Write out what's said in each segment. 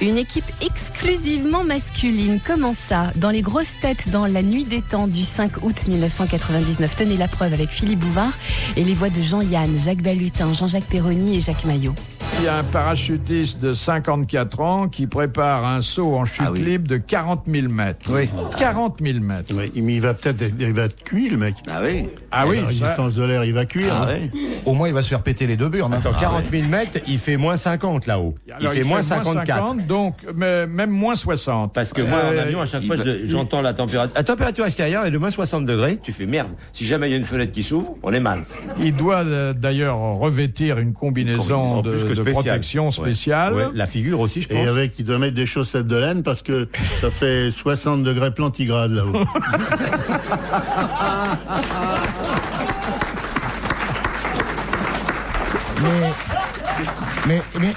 Une équipe exclusivement masculine. Comment ça? Dans les grosses têtes, dans la nuit des temps du 5 août 1999. Tenez la preuve avec Philippe Bouvard et les voix de Jean-Yann, Jacques Balutin, Jean-Jacques Perroni et Jacques Maillot. Il y a un parachutiste de 54 ans qui prépare un saut en chute libre de 40 000 mètres. Oui. 40 000 mètres. Oui, mais il va cuire, le mec. Ah oui. Ah oui, La résistance de l'air, il va cuire. Ah ouais. Au moins, il va se faire péter les deux burnes. Attends, 40 000 mètres, il fait moins 50 là-haut. Alors, il fait moins 54. donc même moins 60. Parce que moi, en avion, à chaque fois, j'entends la température. La température extérieure est de moins 60 degrés. Tu fais merde. Si jamais il y a une fenêtre qui s'ouvre, on est mal. Il doit d'ailleurs revêtir une combinaison de protection spéciale. Ouais, la figure aussi, je pense. Et avec, il doit mettre des chaussettes de laine parce que ça fait 60 degrés plantigrade là-haut.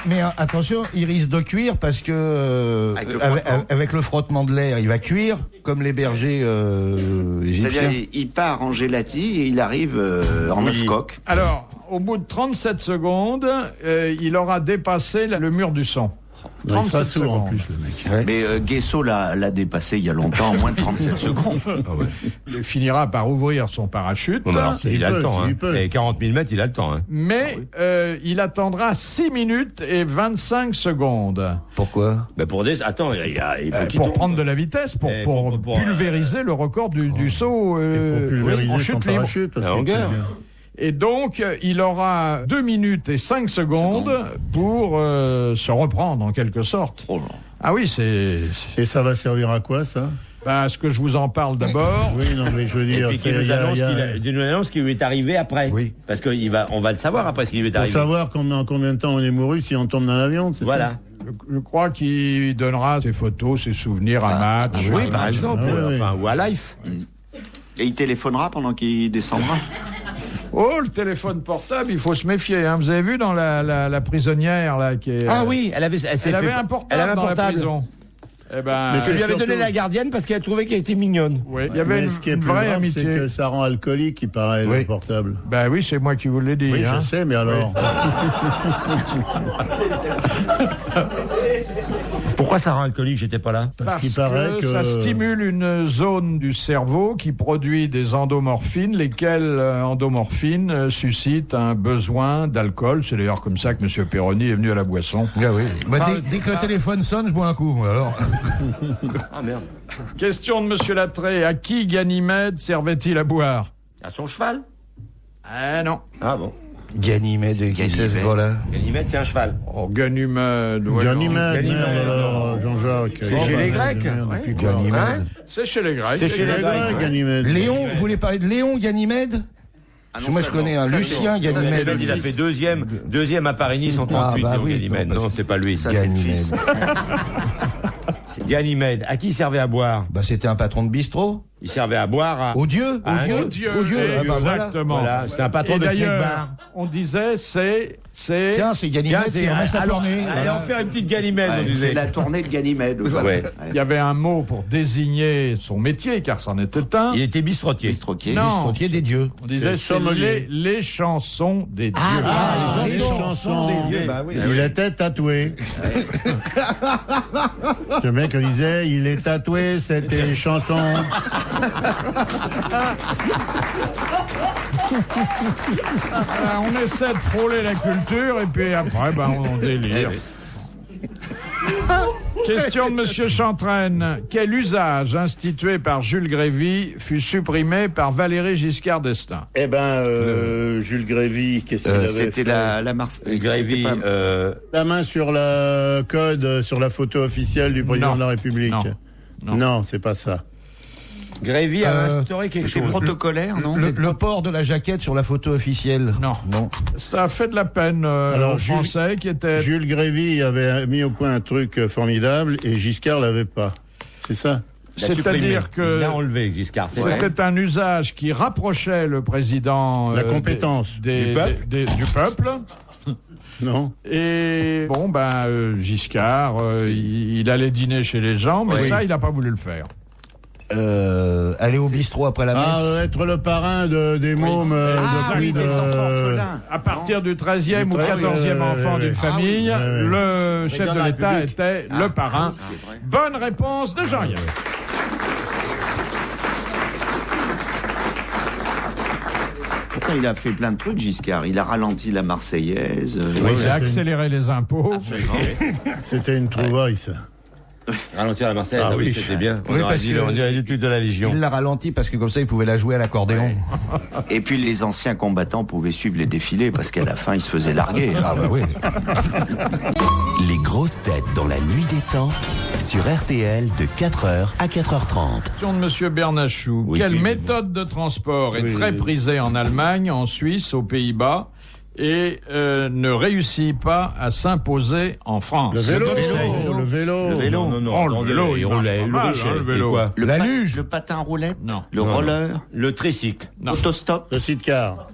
Mais attention, il risque de cuire parce que avec le frottement de l'air, il va cuire comme les bergers égyptiens. C'est-à-dire, il part en gélatine et il arrive en œuf coq. Alors, au bout de 37 secondes, il aura dépassé le mur du son. Il sera sourd en plus, le mec. Ouais. Mais Guesso l'a dépassé il y a longtemps, en moins de 37 secondes. Il finira par ouvrir son parachute. Bon, alors, il a le temps. Et 40 000 mètres, il a le temps. Mais il attendra 6 minutes et 25 secondes. Pourquoi? Attends, il faut qu'il pour tombe. prendre de la vitesse, pour pulvériser le record du saut pour pulvériser en son chute libre. parachute. La longueur. Et donc, il aura 2 minutes et 5 secondes pour se reprendre, en quelque sorte. Trop long. Ah oui, c'est... Et ça va servir à quoi, ça? Est-ce que je vous en parle d'abord? Oui, non, mais je veux dire... Et puis qu'il nous annonce qu'il lui est arrivé après. Oui. Parce qu'on va le savoir après ce qui lui est arrivé. Pour savoir en combien de temps on est mouru si on tombe dans l'avion, c'est voilà. ça? Je crois qu'il donnera ses photos, ses souvenirs à match. Oui, par exemple. Ou à Life. Et il téléphonera pendant qu'il descendra. Oh, le téléphone portable, il faut se méfier. Vous avez vu dans la prisonnière là qui est... Ah oui, elle avait un portable dans la prison. Eh ben, je lui avais donné la gardienne parce qu'elle trouvait qu'elle était mignonne. Oui, il y avait une vraie amitié. C'est que ça rend alcoolique, il paraît, le portable. Ben oui, c'est moi qui vous l'ai dit. Oui, je sais, mais alors... Pourquoi ça rend alcoolique? J'étais pas là. Parce qu'il paraît que ça stimule une zone du cerveau qui produit des endomorphines, lesquelles endomorphines suscitent un besoin d'alcool. C'est d'ailleurs comme ça que M. Perroni est venu à la boisson. Ah oui. Dès que le téléphone sonne, je bois un coup, moi, alors. Ah merde. Question de M. Lattré. À qui Ganymède servait-il à boire? À son cheval? Ah non. Ah bon. Ganymède, qui c'est ce gars-là? Ganymède, c'est un cheval. Oh, Ganymède. Ganymède, alors, Jean-Jacques. C'est chez les Grecs. Ganymède. C'est chez les Grecs. C'est chez les Grecs, Ganymède. Léon, vous voulez parler de Léon Ganymède? Parce que moi, je connais un Lucien Ganymède. Il a fait deuxième à Paris-Nice en 38, Ganymède. Non, c'est pas lui. Ça, c'est le fils. C'est Ganymède. À qui il servait à boire? C'était un patron de bistrot. Il servait à boire Au Dieu. Exactement. Voilà, c'est un patron de snack bar. On disait Tiens, c'est Ganymède qui reste à tourner. Allez en faire une petite Ganymède, on disait. C'est la tournée de Ganymède. Ouais. Il y avait un mot pour désigner son métier, car c'en était un. Il était bistrotier. Bistrotier des dieux. On disait les chansons des dieux. Les chansons des dieux. Il était tatoué. Le mec disait, il est tatoué, c'était les chansons. On essaie de frôler la culture et puis après, on délire. Question de Monsieur Chantraine. Quel usage institué par Jules Grévy fut supprimé par Valéry Giscard d'Estaing? Jules Grévy, qu'est-ce qu'il avait C'était fait? Grévy, La main sur le code, sur la photo officielle du président de la République. Non, c'est pas ça. Grévy a instauré quelque chose. C'était protocolaire, non? Le port de la jaquette sur la photo officielle. Non. Ça a fait de la peine aux Français qui étaient... Jules Grévy avait mis au point un truc formidable et Giscard l'avait pas. C'est ça? C'est-à-dire que il a enlevé Giscard. C'était un usage qui rapprochait le président la compétence du peuple. Non. Et Giscard, il allait dîner chez les gens, mais ça, il n'a pas voulu le faire. aller au bistrot après la messe. Être le parrain des mômes. Des enfants orphelins. À partir du 13e ou 14e enfant d'une famille, le chef de l'État était le parrain. Bonne réponse de Jean-Yann. Pourtant, il a fait plein de trucs, Giscard. Il a ralenti la Marseillaise. Il a accéléré les impôts. C'était une trouvaille, ça. Ralentir la Marseillaise, oui, c'était bien. Oui, On aurait dit le truc de la Légion. Il l'a ralenti parce que comme ça, il pouvait la jouer à l'accordéon. Et puis, les anciens combattants pouvaient suivre les défilés parce qu'à la fin, ils se faisaient larguer. Ah bah oui. Les grosses têtes dans la nuit des temps sur RTL de 4h à 4h30. Question de Monsieur Bernachou. Quelle méthode de transport est très prisée en Allemagne, en Suisse, aux Pays-Bas et ne réussit pas à s'imposer en France? Le vélo. Le vélo, il roulait le vélo. La luge. Le patin roulette. Non. Le roller. Le tricycle. L'autostop. Le sidecar.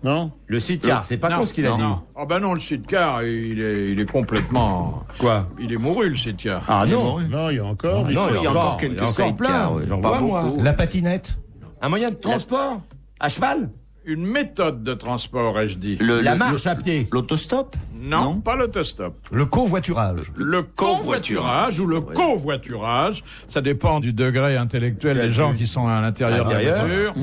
Non? Le sidecar, c'est pas con ce qu'il a dit. Ah ben non, le sidecar, il est complètement... Quoi? Il est mouru, le sidecar. Ah non. Non, il y a encore. Il y a encore quelques sidecars. J'en vois, moi. La patinette. Un moyen de transport? À cheval? Une méthode de transport, ai-je dit. La marche à pied. L'autostop? Non, pas l'autostop. Le covoiturage. Le convoiturage ou le covoiturage, ça dépend du degré intellectuel des gens qui sont à l'intérieur de la voiture,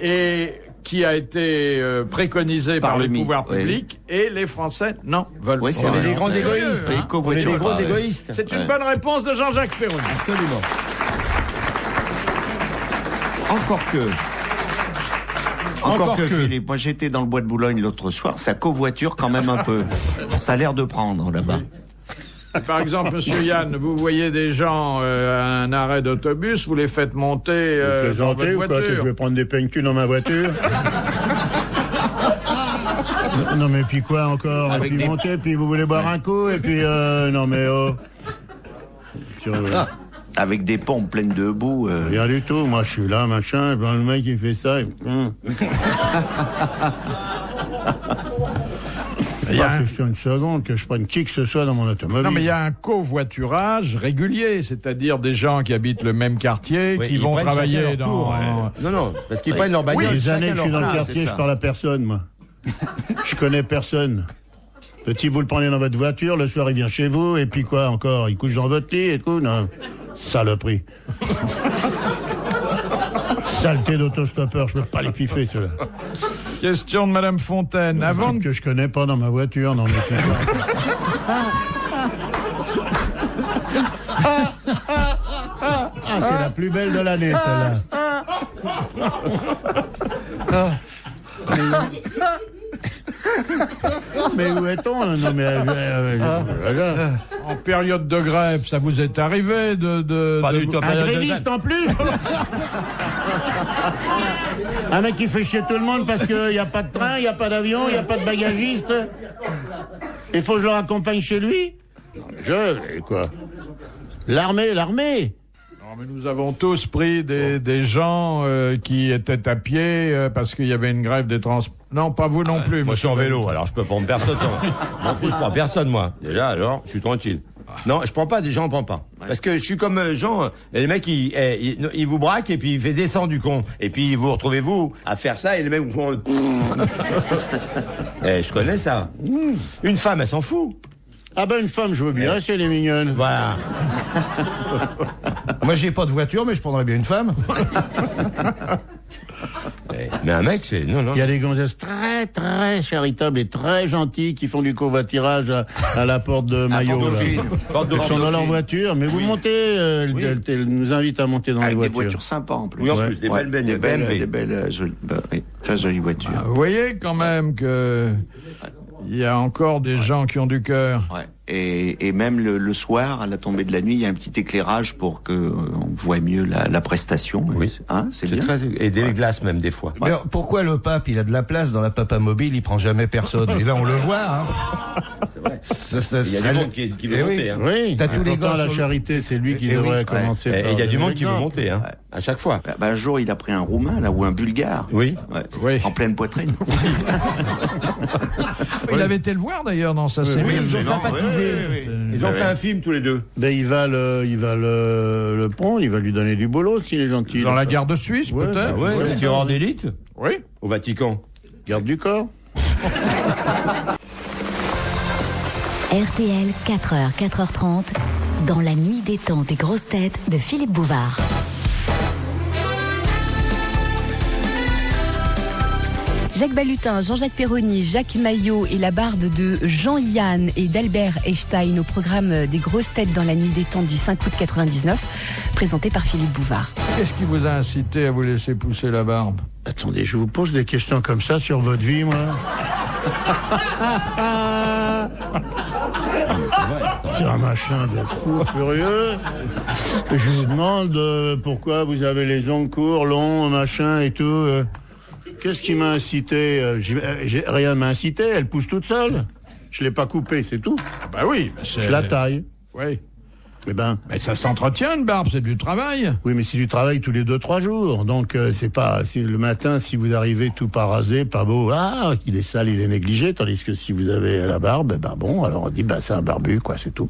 et qui a été préconisé par les pouvoirs publics, et les Français, non, veulent Oui, pas. c'est des grands égoïstes. On est des gros égoïstes. C'est une bonne réponse de Jean-Jacques Perroni. Absolument. Encore que, Philippe, moi j'étais dans le bois de Boulogne l'autre soir, ça covoiture quand même un peu. Ça a l'air de prendre là-bas. Par exemple, Monsieur Yann, vous voyez des gens à un arrêt d'autobus, vous les faites monter dans votre Ou quoi, que je voiture. vais prendre des pencus dans ma voiture? Non mais puis quoi encore? Et puis monter, puis vous voulez boire un coup, et puis non mais Avec des pompes pleines de boue. Rien du tout, moi je suis là, machin, et ben, le mec il fait ça. Il y a question une seconde que je prenne qui que ce soit dans mon automobile. Non, mais il y a un covoiturage régulier, c'est-à-dire des gens qui habitent le même quartier, qui vont travailler dans... Non, parce qu'ils prennent leur bagnole. Les années que je suis dans le place, quartier, c'est je ça. parle à personne, moi. Je connais personne. Petit, vous le prenez dans votre voiture, le soir il vient chez vous, et puis quoi encore? Il couche dans votre lit et tout? Non. Saloperie. Saleté d'autostoppeur, je peux pas les piffer, ceux-là. Question de Madame Fontaine. Avant Que je connais pas dans ma voiture, non mais c'est c'est la plus belle de l'année, celle-là. Mais où est-on? Non mais en période de grève, ça vous est arrivé Pas du tout. un gréviste en plus. Un mec qui fait chier tout le monde parce qu'il n'y a pas de train, il n'y a pas d'avion, il n'y a pas de bagagiste. Il faut que je le raccompagne chez lui. Quoi? L'armée. Non, mais nous avons tous pris des gens qui étaient à pied parce qu'il y avait une grève des transports. Non, pas vous non plus. Moi, je suis en vélo, alors je peux prendre personne. M'en fous, je prends personne, moi. Déjà, alors, je suis tranquille. Non, je prends pas, des gens, je prends pas. Parce que je suis comme Jean, et les mecs, ils vous braquent et puis il fait descendre du con. Et puis vous retrouvez vous à faire ça et les mecs vous font... je connais ça. Une femme, elle s'en fout. Ah ben une femme, je veux bien, si elle est mignonne. Voilà. Moi, j'ai pas de voiture, mais je prendrais bien une femme. Mais un mec, c'est... Non. Il y a des gonzesses très, très charitables et très gentilles qui font du covoiturage à la porte de Maillot. Ils sont dans leur voiture, mais vous montez, elle nous invite à monter dans les Avec des voitures. voitures sympas en plus. Oui, en plus, des belles des belles jolies, très jolies voitures. Vous voyez quand même que il y a encore des gens qui ont du cœur. Ouais. Et même le soir, à la tombée de la nuit, il y a un petit éclairage pour que on voit mieux la prestation. Oui. Hein, c'est bien. Très... Et des glaces même, des fois. Mais alors, pourquoi le pape, il a de la place dans la papa mobile, il prend jamais personne? Et là, on le voit, hein. C'est vrai. Il y a du monde qui veut monter, hein. Oui, T'as tous les pourtant, gars la charité, c'est lui qui devrait commencer. Et il y a du monde qui veut l'exemple. monter, hein. À chaque fois. Un jour, il a pris un Roumain, là, ou un Bulgare. Oui. Ouais. Oui. En pleine poitrine. il avait été le voir d'ailleurs dans sa cellule. Oui, ils ont sympathisé. Ils ont fait un film tous les deux. Ben, il va le prendre, il va lui donner du boulot s'il est gentil. Dans la guerre de Suisse, peut-être. Le tireur d'élite. Oui. Au Vatican. Garde du corps. RTL, 4h, 4h30, dans la nuit des temps des grosses têtes de Philippe Bouvard. Jacques Balutin, Jean-Jacques Perroni, Jacques Maillot et la barbe de Jean-Yann et d'Albert Einstein au programme des grosses têtes dans la nuit des temps du 5 août 99, présenté par Philippe Bouvard. Qu'est-ce qui vous a incité à vous laisser pousser la barbe? Attendez, je vous pose des questions comme ça sur votre vie, moi. C'est un machin de fou furieux. Je vous demande pourquoi vous avez les ongles courts, longs, machin et tout. Qu'est-ce qui m'a incité? Rien ne m'a incité, elle pousse toute seule. Je l'ai pas coupée, c'est tout. Bah oui. Je la taille. Oui. Eh ben. Mais ça s'entretient une barbe, c'est du travail. Oui, mais c'est du travail tous les 2-3 jours. Donc c'est pas le matin si vous arrivez tout pas rasé, pas beau. Ah, il est sale, il est négligé. Tandis que si vous avez la barbe, ben bon, alors on dit c'est un barbu, quoi, c'est tout.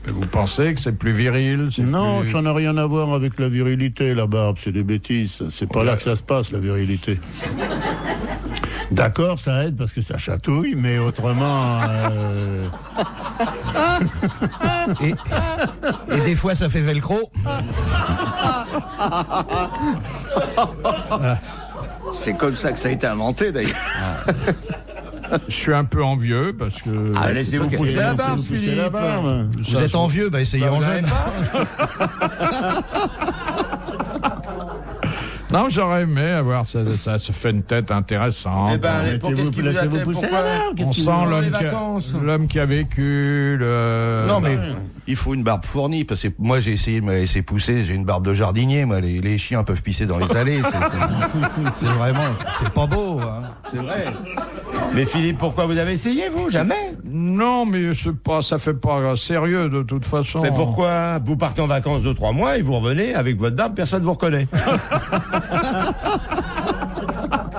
Mais vous pensez que c'est plus viril? Non, ça n'a rien à voir avec la virilité, la barbe. C'est des bêtises. C'est pas là que ça se passe, la virilité. D'accord, ça aide parce que ça chatouille, mais autrement... Et des fois, ça fait velcro. C'est comme ça que ça a été inventé, d'ailleurs. Je suis un peu envieux parce que... laissez-vous pousser la barbe, Philippe. Vous êtes envieux, essayez en jeune. Non, j'aurais aimé avoir ça se fait une tête intéressante. Eh ben, Laissez-vous pousser la barbe. On sent l'homme qui a vécu. Non, mais il faut une barbe fournie, parce que moi j'ai essayé de me laisser pousser, j'ai une barbe de jardinier, moi les chiens peuvent pisser dans les allées, c'est vraiment, c'est pas beau, hein. C'est vrai. Mais Philippe, pourquoi vous avez essayé, vous? Jamais? Non, mais ça fait pas sérieux de toute façon. Mais pourquoi? Vous partez en vacances 2-3 mois et vous revenez avec votre barbe, personne ne vous reconnaît.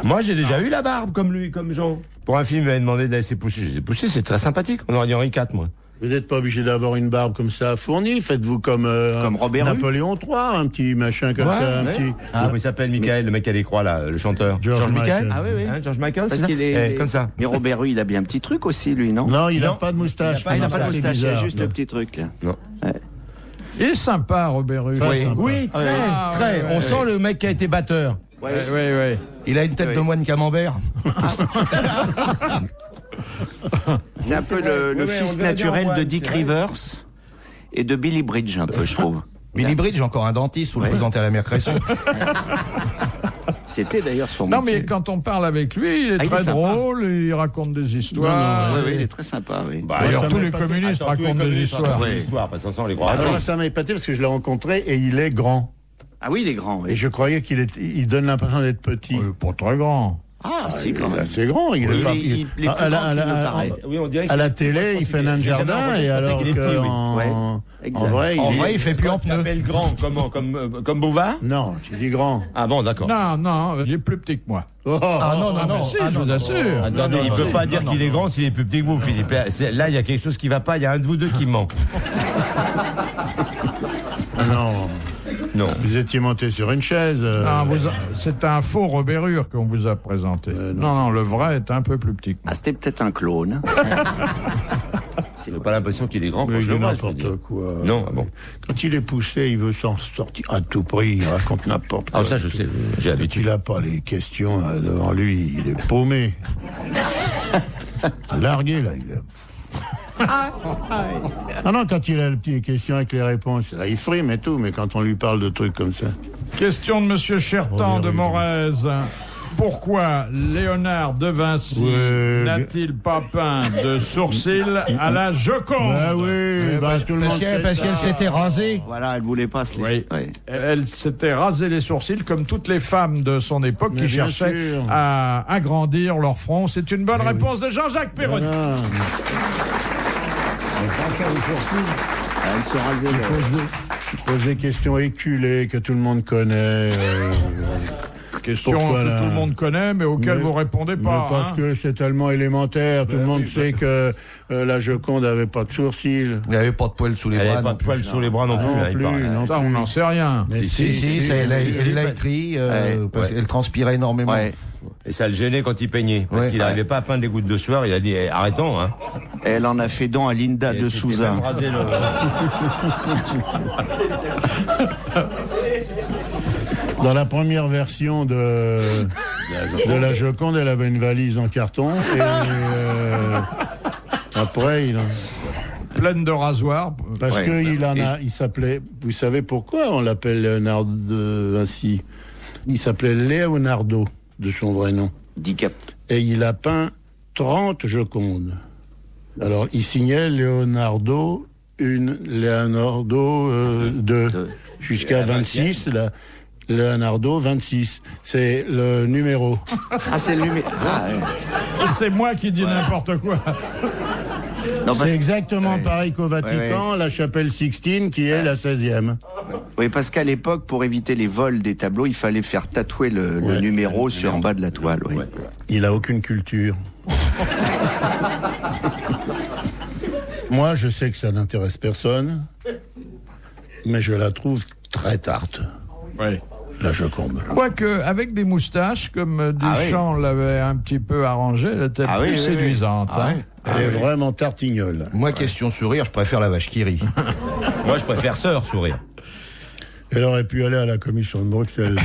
Moi, j'ai déjà eu la barbe comme lui, comme Jean. Pour un film, il m'avait demandé de laisser pousser. Je les ai poussés, c'est très sympathique. On aurait dit Henri IV, moi. Vous n'êtes pas obligé d'avoir une barbe comme ça fournie. Faites-vous comme Robert Napoléon III, un petit machin comme ça. Petit... Comment il s'appelle, Michael, le mec qui a les croix, là, le chanteur. George Michael. Ah oui. Hein, George Michael, Parce c'est qu'il ça comme ça. Mais Robert Rue, il a bien un petit truc aussi, lui, non? Non, il n'a pas de moustache. Il n'a pas de moustache, il a bizarre, juste le petit truc, là. Non. Ouais. Il est sympa, Robert Rue. Oui, très. On sent le mec qui a été batteur. Oui. Il a une tête de moine camembert. C'est un peu le fils naturel de Dick Rivers et de Billy Bridge, un peu, je trouve. Billy Bridge, encore un dentiste, vous le présentez à la mère Cresson. C'était d'ailleurs son Non, métier. mais quand on parle avec lui, il est très drôle, il raconte des histoires. Oui, il est très sympa, oui. D'ailleurs, tous les communistes racontent des histoires. Parce qu'on sent les gros Alors, ça m'a épaté parce que je l'ai rencontré et il est grand. Ah oui, il est grand, oui. Et je croyais il donne l'impression d'être petit. Pas très grand. Ah, si, quand Il est même. assez grand. Il est pas... Il est plus grand qu'il ne paraît. Oui, on dirait À la télé, il fait nain de jardin et alors qu'en vrai, il fait plus en Tu pneu. t'appelles grand, comment? Comme Bouvard? Non, tu dis grand. Ah bon, d'accord. Non, il est plus petit que moi. Ah non, Si, je vous assure. Attendez, il peut pas dire qu'il est grand s'il est plus petit que vous, Philippe. Là, il y a quelque chose qui va pas, il y a un de vous deux qui manque. Non, vous étiez monté sur une chaise. Non, c'est un faux Robert Rue qu'on vous a présenté. Non, le vrai est un peu plus petit que moi. Ah, c'était peut-être un clone. J'ai pas l'impression qu'il est grand quand Mais je le il vois. n'importe quoi. Non, ah bon. Quand il est poussé, il veut s'en sortir à tout prix. Il raconte n'importe quoi. Ah, ça, je sais, j'ai l'habitude. Il n'a pas les questions devant lui. Il est paumé. Largué, là. Il est... Ah non, quand il a les questions avec les réponses, là, il frime et tout, mais quand on lui parle de trucs comme ça... Question de Monsieur Chertan de Morez. Pourquoi Léonard de Vinci n'a-t-il pas peint de sourcils à la Joconde? Ah oui, tout le monde sait Parce ça. qu'elle s'était rasée. Voilà, elle voulait pas se laisser. Oui. Elle s'était rasé les sourcils comme toutes les femmes de son époque Mais qui bien cherchaient sûr. à agrandir leur front. C'est une bonne réponse de Jean-Jacques Perroni. Voilà. Elle se rasait Il pose des questions éculées que tout le monde connaît. question Pourquoi, que là tout le monde connaît, mais auquel vous répondez pas. Mais parce que c'est tellement élémentaire. Tout le monde sait que la Joconde n'avait pas de sourcils. Il n'y avait pas de poils sous les Elle bras. n'avait pas de poils sous les bras non plus. Non hein, il plus, paraît. non Ça, on n'en sait rien. Mais Si, elle l'a écrit, parce qu'elle transpirait énormément. Ouais. Et ça le gênait quand il peignait. Parce Ouais. qu'il n'arrivait pas à peindre des gouttes de sueur. Il a dit, arrêtons, hein. Elle en a fait don à Linda Et de c'était Souza. même rasé le- Dans la première version de la Joconde, elle avait une valise en carton. Et après, Pleine de rasoirs. parce Ouais. il s'appelait. Vous savez pourquoi on l'appelle Léonard de Vinci? Il s'appelait Leonardo, de son vrai nom. Dicap. Et il a peint 30 Jocondes. Alors, il signait Leonardo 2, jusqu'à 26, là. Leonardo 26. C'est le numéro. Ah, c'est le numéro. Ah, ouais. C'est moi qui dis n'importe quoi. Non, parce C'est que- exactement pareil qu'au Vatican, la chapelle Sixtine, qui est la 16e. Oui, parce qu'à l'époque, pour éviter les vols des tableaux, il fallait faire tatouer le numéro sur en bas de la toile. Oui. Il a aucune culture. Moi, je sais que ça n'intéresse personne, mais je la trouve très tarte, Oui. la Joconde. Quoique, avec des moustaches, comme Duchamp l'avait un petit peu arrangé, elle était Ah oui, plus oui, séduisante. oui. Ah hein. ouais. Elle est vraiment tartignole. Moi, question sourire, je préfère la vache qui rit. Moi, je préfère sœur sourire. Elle aurait pu aller à la commission de Bruxelles.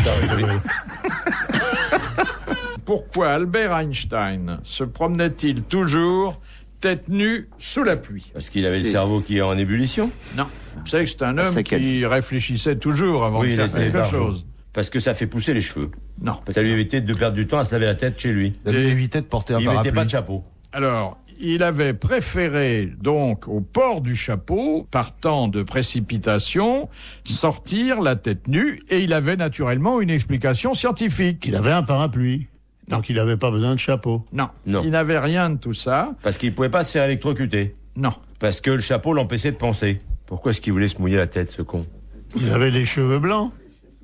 Pourquoi Albert Einstein se promenait-il toujours tête nue sous la pluie? Parce qu'il avait le C'est- cerveau qui est en ébullition. Non. Vous savez que c'est un homme C'est qui réfléchissait toujours avant Oui, de il faire était quelque barjot. chose. Parce que ça fait pousser les cheveux. Non. Ça lui évitait de perdre du temps à se laver la tête chez lui. Il évitait de porter un Il mettait parapluie. pas de chapeau. Alors, il avait préféré, donc, au port du chapeau, partant de précipitation, sortir la tête nue, et il avait naturellement une explication scientifique. Il avait un parapluie, donc il n'avait pas besoin de chapeau. Non. Non. Il n'avait rien de tout ça. Parce qu'il pouvait pas se faire électrocuter. Non. Parce que le chapeau l'empêchait de penser. Pourquoi est-ce qu'il voulait se mouiller la tête, ce con? Il avait les cheveux blancs.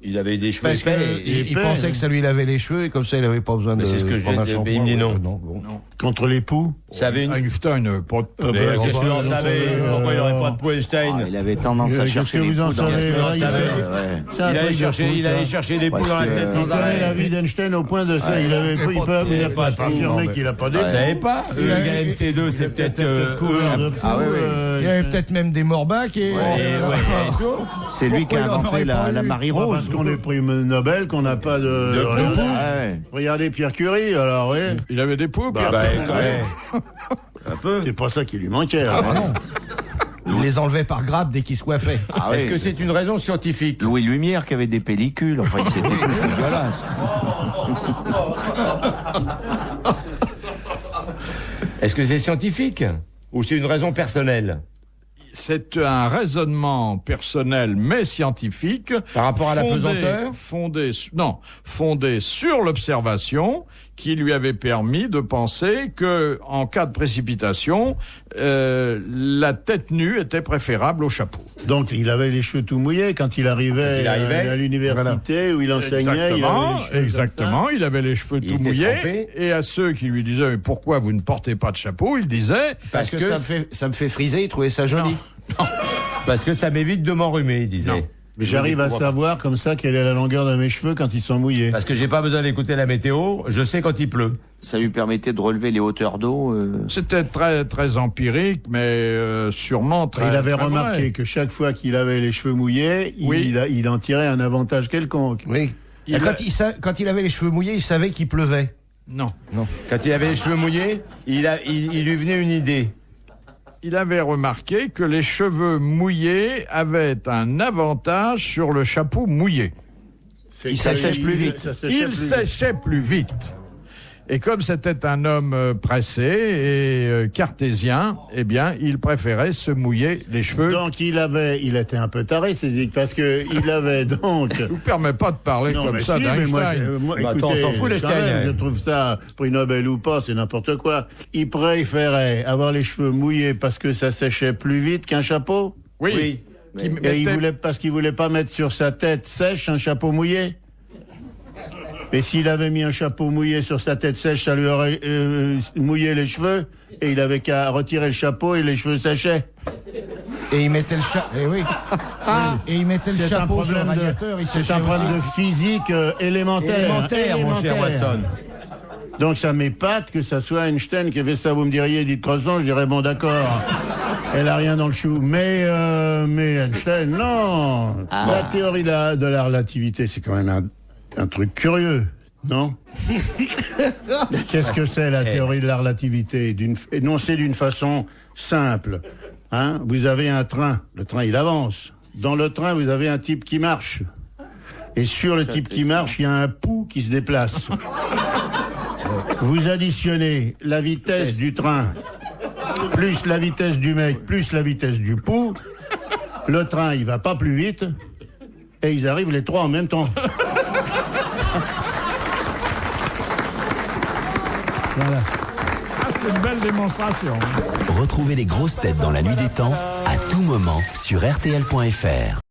Il avait des cheveux Parce épais. qu'il et- pensait que ça lui lavait les cheveux et comme ça il n'avait pas besoin de Mais c'est ce que je prendre un viens de- shampoing. il me dit non. Bon. Contre l'époux. Ça avait une... Einstein, pas de... Mais bah, qu'est-ce que vous en bah, savez? Pourquoi il n'aurait pas de peau Einstein? Ah, il avait tendance à Qu'est-ce chercher que les vous en poux dans savez, les là, il Ouais, avait- ouais. C'est un Il allait truc de chercher, fou, il ça. allait chercher des poux Parce dans la que- tête On sans connaît la arrêt. vie d'Einstein au point de ça. Il avait pas, il n'a pas affirmé qu'il n'a pas Vous d'essai. savez pas? Le gars MC2, c'est peut-être Couvert de Ah poux, oui, oui. Il y avait peut-être même des morbacs et... C'est lui qui a Pourquoi il en inventé aurait pas la eu Marie Parce Rose. qu'on est prix Nobel, qu'on n'a pas de rien. Ah ouais. Regardez Pierre Curie, alors oui. Il avait des poux, Pierre. Bah, ouais. Un peu. C'est pas ça qui lui manquait. Ah alors. bah non. Il les enlevait par grappe dès qu'ils se coiffaient. Ah Est-ce oui. que c'est une raison scientifique? Louis Lumière qui avait des pellicules. Enfin, c'était dégueulasse. Est-ce que c'est scientifique? Ou c'est une raison personnelle? C'est un raisonnement personnel mais scientifique. Par rapport à la pesanteur? Fondé sur l'observation qui lui avait permis de penser que, en cas de précipitation, la tête nue était préférable au chapeau. Donc il avait les cheveux tout mouillés quand il arrivait, Quand il arrivait, à l'université où il enseignait. Exactement, il avait les cheveux Il tout était mouillés. trempé. Et à ceux qui lui disaient « Mais pourquoi vous ne portez pas de chapeau ?» il disait Parce que ça me fait friser, il trouvait ça joli. Parce que ça m'évite de m'enrhumer, il disait. Non. Mais j'arrive à savoir comme ça quelle est la longueur de mes cheveux quand ils sont mouillés. Parce que j'ai pas besoin d'écouter la météo, je sais quand il pleut. Ça lui permettait de relever les hauteurs d'eau. C'était très, très empirique, mais sûrement très... Il avait très remarqué vrai. que chaque fois qu'il avait les cheveux mouillés, Oui. il en tirait un avantage quelconque. Oui. Il Et a- quand il avait les cheveux mouillés, il savait qu'il pleuvait. Non. Quand il avait les cheveux mouillés, il lui venait une idée. Il avait remarqué que les cheveux mouillés avaient un avantage sur le chapeau mouillé. C'est Il que s'assèche plus vite. ça séchait Il plus vite. séchait plus vite. Et comme c'était un homme pressé et cartésien, eh bien, il préférait se mouiller les cheveux. Donc il était un peu taré, Cédric, parce que il avait donc. Je ne vous permets pas de parler Non, comme mais ça si, mais moi, d'Einstein. Bah, attends, on s'en fout, les quand Stein, même, hein. je trouve ça, prix Nobel ou pas, c'est n'importe quoi. Il préférait avoir les cheveux mouillés parce que ça séchait plus vite qu'un chapeau. Oui. Qui Et mettait- parce qu'il voulait pas mettre sur sa tête sèche un chapeau mouillé. Et s'il avait mis un chapeau mouillé sur sa tête sèche, ça lui aurait mouillé les cheveux. Et il avait qu'à retirer le chapeau et les cheveux séchaient. Et il mettait le et il mettait le chapeau sur le radiateur. C'est un problème de physique élémentaire. Mon cher Watson. Donc ça m'épate que ça soit Einstein qui avait ça. Vous me diriez Edith Cresson, je dirais bon d'accord. Elle a rien dans le chou. Mais Einstein, non. La théorie de la relativité, c'est quand même un truc curieux, non? Qu'est-ce que c'est la théorie de la relativité? Énoncée d'une façon simple. Hein? Vous avez un train. Le train, il avance. Dans le train, vous avez un type qui marche. Et sur le type qui marche, il y a un pouls qui se déplace. Vous additionnez la vitesse du train plus la vitesse du mec, plus la vitesse du pouls, le train, il va pas plus vite, et ils arrivent les trois en même temps. Voilà. C'est une belle démonstration. Retrouvez les grosses têtes dans la nuit des temps à tout moment sur RTL.fr.